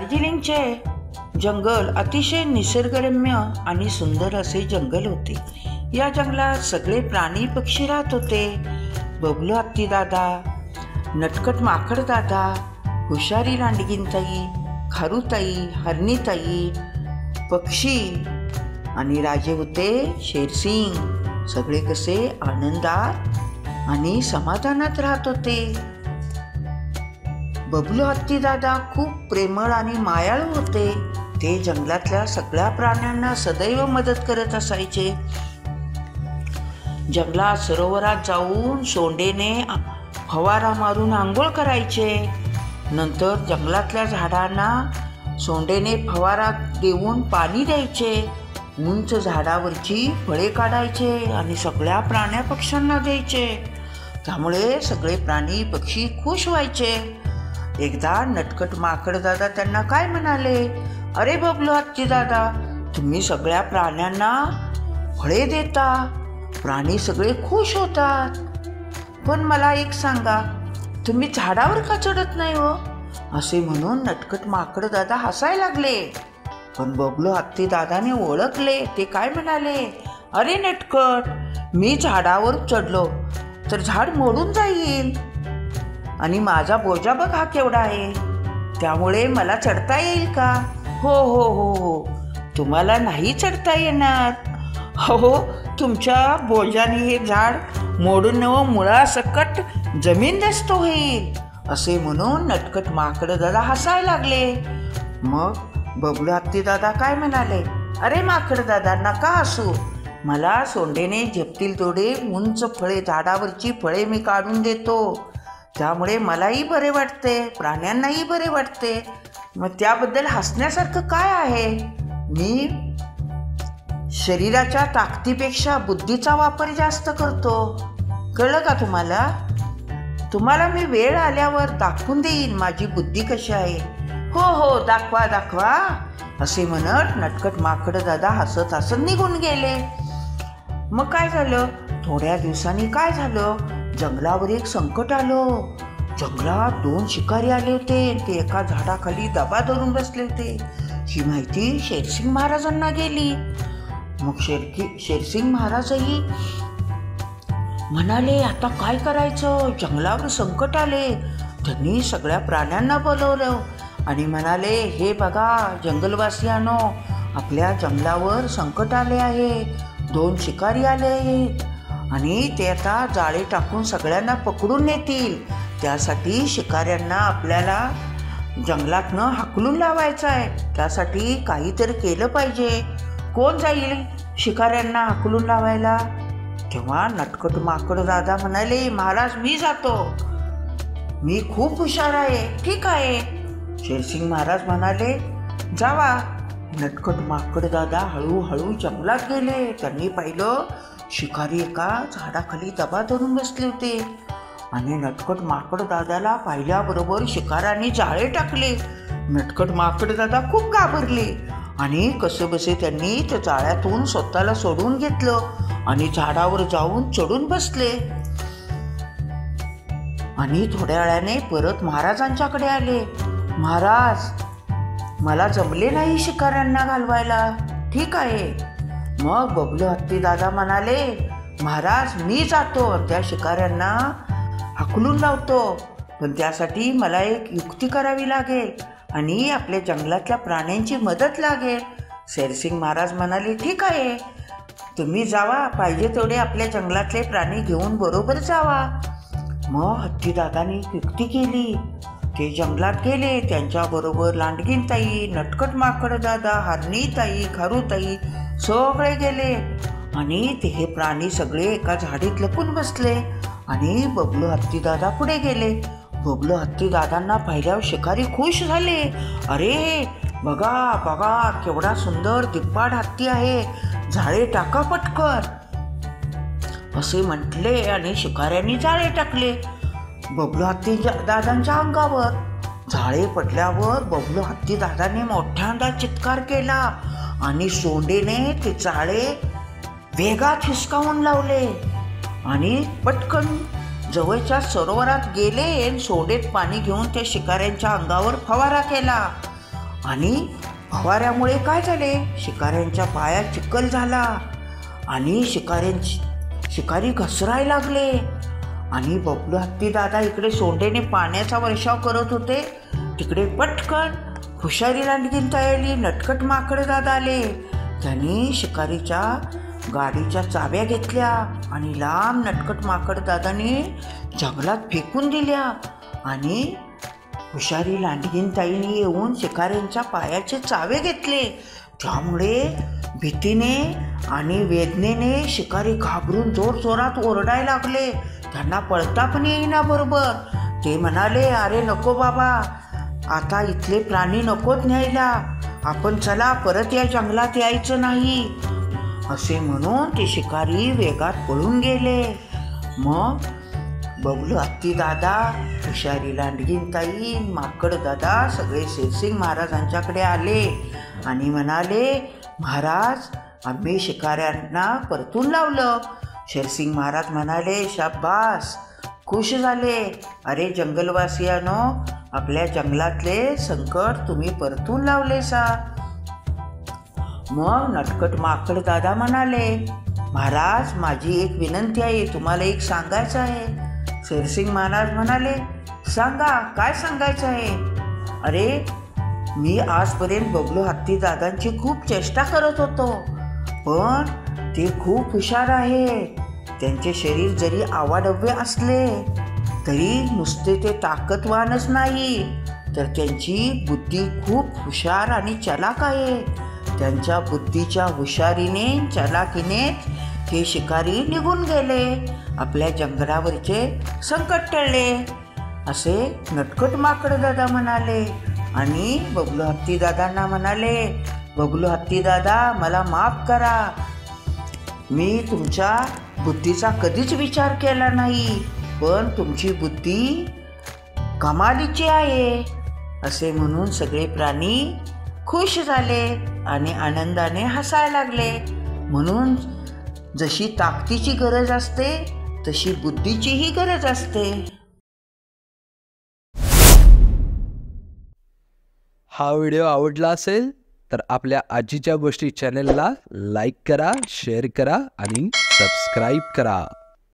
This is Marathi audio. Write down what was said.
दार्जिलिंगचे जंगल अतिशय निसर्गरम्य आणि सुंदर असे जंगल होते. या जंगलात सगळे प्राणी पक्षी राहत होते. बबलू हत्ती दादा, नटखट माकड दादा, हुशारी रांडगीनताई, खारुताई, हरणीताई, पक्षी आणि राजे होते शेरसिंग. सगळे कसे आनंदात आणि समाधानात राहत होते. बबलू हत्ती दादा खूप प्रेमळ आणि मायाळू होते. ते जंगलातल्या सगळ्या प्राण्यांना सदैव मदत करत असायचे. जंगलात सरोवरात जाऊन सोंडेने फवारा मारून आंघोळ करायचे. नंतर जंगलातल्या झाडांना सोंडेने फवारा देऊन पाणी द्यायचे. उंच झाडावरची फळे काढायचे आणि सगळ्या प्राण्या पक्ष्यांना द्यायचे. त्यामुळे सगळे प्राणी पक्षी खुश व्हायचे. एकदा नटखट माकड दादा त्यांना काय म्हणाले, अरे बबलू हत्ती दादा, तुम्ही सगळ्या प्राण्यांना फळे देता, प्राणी सगळे खुश होतात, पण मला एक सांगा, तुम्ही झाडावर का चढत नाही हो? असे म्हणून नटखट माकड दादा हसायला लागले. पण बबलू हत्ती दादाने ओळखले. ते काय म्हणाले, अरे नटखट, मी झाडावर चढलो तर झाड मोडून जाईल आणि माझा बोजा बघ हा केवढा आहे, त्यामुळे मला चढता येईल का? हो हो हो हो, तुम्हाला नाही चढता येणार. हो, तुमच्या बोजाने हे झाड मोडून मुळासकट जमीनदस्त होईल. असे म्हणून नटखट माकड दादा हसायला लागले. मग बबलू हत्ती दादा काय म्हणाले, अरे माकड दादा, नका हसू, मला सोंडेने झेपतील तेवढे उंच फळे, झाडावरची फळे मी काढून देतो, त्यामुळे मलाही बरे वाटते, प्राण्यांनाही बरे वाटते. मग त्याबद्दल हसण्यासारखं काय आहे? मी शरीराच्या ताकदीपेक्षा बुद्धीचा वापर जास्त करतो. कळलं का तुम्हाला? तुम्हाला मी वेळ आल्यावर दाखवून देईन माझी बुद्धी कशी आहे. हो हो, दाखवा दाखवा, असे म्हणत नटखट माकड दादा हसत हसत निघून गेले. मग काय झालं? थोड्या दिवसांनी काय झालं, जंगलावर एक संकट आलं. जंगलात 2 शिकारी आले होते. ते एका झाडाखाली दबा धरून बसले होते. ही माहिती शेरसिंग महाराजांना गेली. मग शेरसिंग महाराजही म्हणाले, आता काय करायचं, जंगलावर संकट आले. त्यांनी सगळ्या प्राण्यांना बोलवलं आणि म्हणाले, हे बघा जंगलवासियांनो, आपल्या जंगलावर संकट आले आहे. 2 शिकारी आले आहेत आणि ते आता जाळे टाकून सगळ्यांना पकडून नेतील. त्यासाठी शिकाऱ्यांना आपल्याला जंगलातनं हाकलून लावायचं आहे. त्यासाठी काहीतरी केलं पाहिजे. कोण जाईल शिकाऱ्यांना हाकलून लावायला? तेव्हा नटखट माकड दादा म्हणाले, महाराज मी जातो, मी खूप हुशार आहे. ठीक आहे. शेरसिंग महाराज म्हणाले, जावा. नटखट माकड दादा हळूहळू जंगलात गेले. त्यांनी पाहिलं शिकारी एका झाडाखाली दबा धरून बसले होते आणि नटखट माकड दादाला पाहिल्याबरोबर शिकाऱ्यांनी जाळे टाकले. नटखट माकड दादा खूप घाबरले आणि कसेबसे त्यांनी त्या जाळ्यातून स्वतःला सोडून घेतलं आणि झाडावर जाऊन चढून बसले आणि थोड्या वेळाने परत महाराजांच्याकडे आले. महाराज, मला जमले नाही शिकाऱ्यांना घालवायला. ठीक आहे. मग बबलू हत्ती दादा म्हणाले, महाराज मी जातो, त्या शिकाऱ्यांना हाकलून लावतो, पण त्यासाठी मला एक युक्ती करावी लागेल आणि आपल्या जंगलातल्या प्राण्यांची मदत लागेल. शेरसिंग महाराज म्हणाले, ठीक आहे, तुम्ही जावा, पाहिजे तेवढे आपल्या जंगलातले प्राणी घेऊन बरोबर जावा. मग हत्ती दादाने युक्ती केली. ते जंगलात गेले. त्यांच्याबरोबर लांडगीनताई, नटखट माकड दादा, हरणीताई, खारुताई सगळे गेले आणि ते हे प्राणी सगळे एका झाडीत लपून बसले आणि बबलू हत्ती दादा पुढे गेले. बबलू हत्ती दादांना पाहिल्यावर शिकारी खुश झाले. अरे बघा बघा, केवढा सुंदर दिप्पाड हत्ती आहे, जाळे टाका पटकन, असे म्हटले आणि शिकाऱ्यांनी जाळे टाकले बबलू हत्ती दादांच्या अंगावर. जाळे पडल्यावर बबलू हत्ती दादाने मोठ्यांदा चित्कार केला आणि सोंडेने ते जाळे वेगात हिसकावून लावले आणि पटकन जवळच्या सरोवरात गेले. सोंडेत पाणी घेऊन त्या शिकाऱ्यांच्या अंगावर फवारा केला आणि फवाऱ्यामुळे काय झाले, शिकाऱ्यांच्या पायात चिखल झाला आणि शिकारी घसरायला लागले. आणि बबलू हत्ती दादा इकडे सोंडेने पाण्याचा वर्षाव करत होते, तिकडे पटकन हुशारी लांडगीन तयारी नटखट माकड दादा आले. त्यांनी शिकारीच्या गाडीच्या चाव्या घेतल्या आणि लांब नटखट माकड दादाने जंगलात फेकून दिल्या. आणि हुशारी लांडगीन ताईने येऊन शिकाऱ्यांच्या पायाचे चावे घेतले. त्यामुळे भीतीने आणि वेदनेने शिकारी घाबरून जोरजोरात ओरडायला लागले. त्यांना पळता पण येईना बरोबर. ते म्हणाले, अरे नको बाबा, आता इथले प्राणी नकोत न्यायला, आपण चला परत या जंगलात यायचं नाही. असे म्हणून ते शिकारी वेगात पळून गेले. मग बबलू हत्ती दादा, हुशारी लांडगीन ताई, माकड दादा सगळे शेरसिंग महाराजांच्याकडे आले आणि म्हणाले, महाराज, आम्ही शिकाऱ्यांना परतून लावलं. शेरसिंग महाराज म्हणाले, शाबास, खुश झाले. अरे जंगलवासियानो, आपल्या जंगलातले संकट तुम्ही परतून लावले सा. मग नटखट माकड दादा म्हणाले, महाराज, माझी एक विनंती आहे, तुम्हाला एक सांगायचं आहे. शेरसिंग महाराज म्हणाले, सांगा, काय सांगायचं आहे. अरे, मी आजपर्यंत बबलू हत्ती दादांची खूप चेष्टा करत होतो, पण ते खूप हुशार आहे. त्यांचे शरीर जरी आवाढव्य असले तरी नुसते ते ताकदवानच नाही, तर त्यांची बुद्धी खूप हुशार आणि चलाक आहे. त्यांच्या बुद्धीच्या हुशारीने, चलाकीने हे शिकारी निघून गेले, आपल्या जंगलावरचे संकट टळले. असे नटखट माकड दादा म्हणाले. आणि बबलू हत्ती दादांना म्हणाले, बबलू हत्ती दादा, मला माफ करा, मी तुमच्या बुद्धीचा कधीच विचार केला नाही, पण तुमची बुद्धी कमालीची आहे. असे म्हणून सगळे प्राणी खुश झाले आणि आनंदाने हसायला लागले. म्हणून जशी ताकदीची गरज असते तशी बुद्धीचीही गरज असते. हा व्हिडिओ आवडला असेल तर आपल्या आजीच्या गोष्टी चॅनलला लाईक करा, शेअर करा आणि सबस्क्राईब करा.